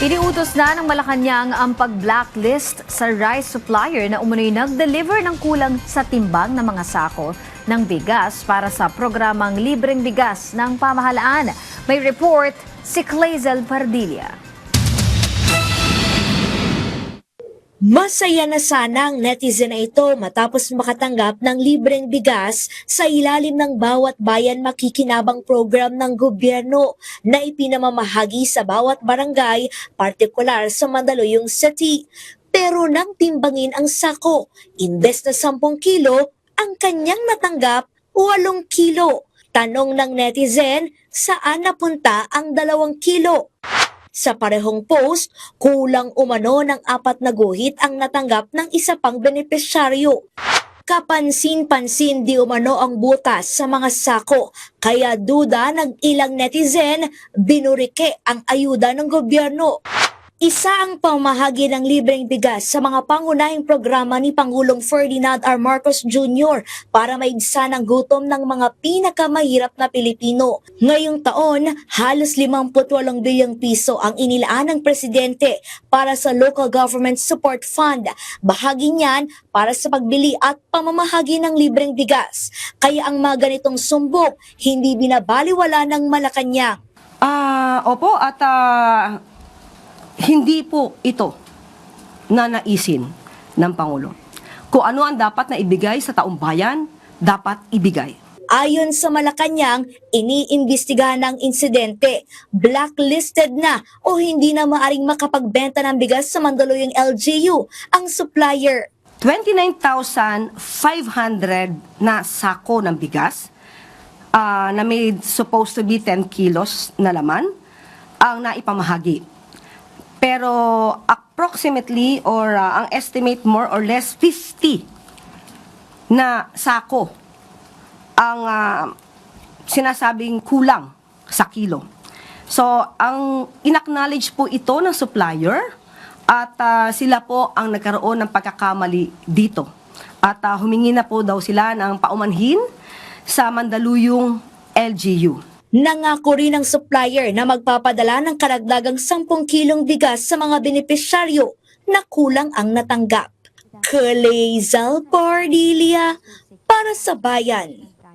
Iniutos na ng Malacanang ang pag-blacklist sa rice supplier na umano'y nag-deliver ng kulang sa timbang ng mga sako ng bigas para sa programang Libreng Bigas ng pamahalaan. May report si Clazel Pardilla. Masaya na sana ang netizen na ito matapos makatanggap ng libreng bigas sa ilalim ng Bawat Bayan Makikinabang program ng gobyerno na ipinamamahagi sa bawat barangay, partikular sa Mandaluyong City. Pero nang timbangin ang sako, imbes na 10 kilo, ang kanyang natanggap 8 kilo. Tanong ng netizen, saan napunta ang 2 kilo? Sa parehong post, kulang umano ng 4 na guhit ang natanggap ng isa pang benepisyaryo. Kapansin-pansin di umano ang butas sa mga sako, kaya duda ng ilang netizen, binurike ang ayuda ng gobyerno. Isa ang pamahagi ng libreng bigas sa mga pangunahing programa ni Pangulong Ferdinand R. Marcos Jr. para maigsa ng gutom ng mga pinakamahirap na Pilipino. Ngayong taon, halos 58 bilyong piso ang inilaan ng presidente para sa Local Government Support Fund. Bahagi niyan para sa pagbili at pamamahagi ng libreng bigas. Kaya ang mga ganitong sumbong hindi binabaliwala ng Malacanang. Opo, at hindi po ito nanaisin ng Pangulo. Kung ano ang dapat na ibigay sa taong bayan, dapat ibigay. Ayon sa Malacanang, iniimbestigahan ng insidente, blacklisted na o hindi na maaring makapagbenta ng bigas sa Mandaluyong LGU ang supplier. 29,500 na sako ng bigas na may supposed to be 10 kilos na laman ang naipamahagi. Pero approximately or ang estimate more or less 50 na sako ang sinasabing kulang sa kilo. So, ang inacknowledge po ito ng supplier at sila po ang nagkaroon ng pagkakamali dito. At humingi na po daw sila ng paumanhin sa Mandaluyong LGU. Nangako rin ang supplier na magpapadala ng karagdagang 10 kilong bigas sa mga benepisyaryo na kulang ang natanggap. Clazel Pardilla para sa Bayan.